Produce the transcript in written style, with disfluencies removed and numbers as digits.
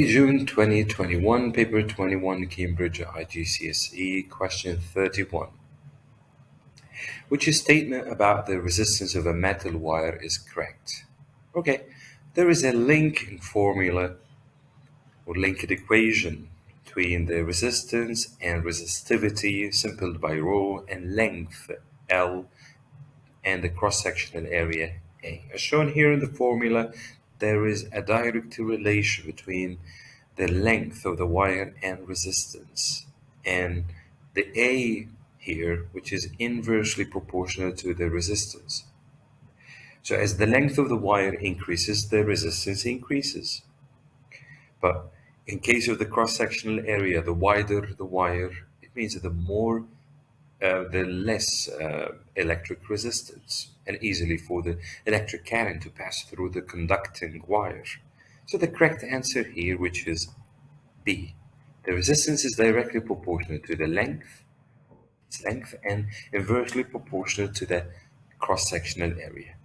June 2021, paper 21, Cambridge IGCSE, question 31. Which statement about the resistance of a metal wire is correct? Okay, there is a linking formula or linked equation between the resistance and resistivity simplified by rho and length L and the cross-sectional area A. As shown here in the formula, there is a direct relation between the length of the wire and resistance, and the A here, which is inversely proportional to the resistance. So as the length of the wire increases, the resistance increases. But in case of the cross-sectional area, the wider the wire, it means that the less electric resistance, and easily for the electric current to pass through the conducting wire. So the correct answer here, which is B. The resistance is directly proportional to the length and inversely proportional to the cross-sectional area.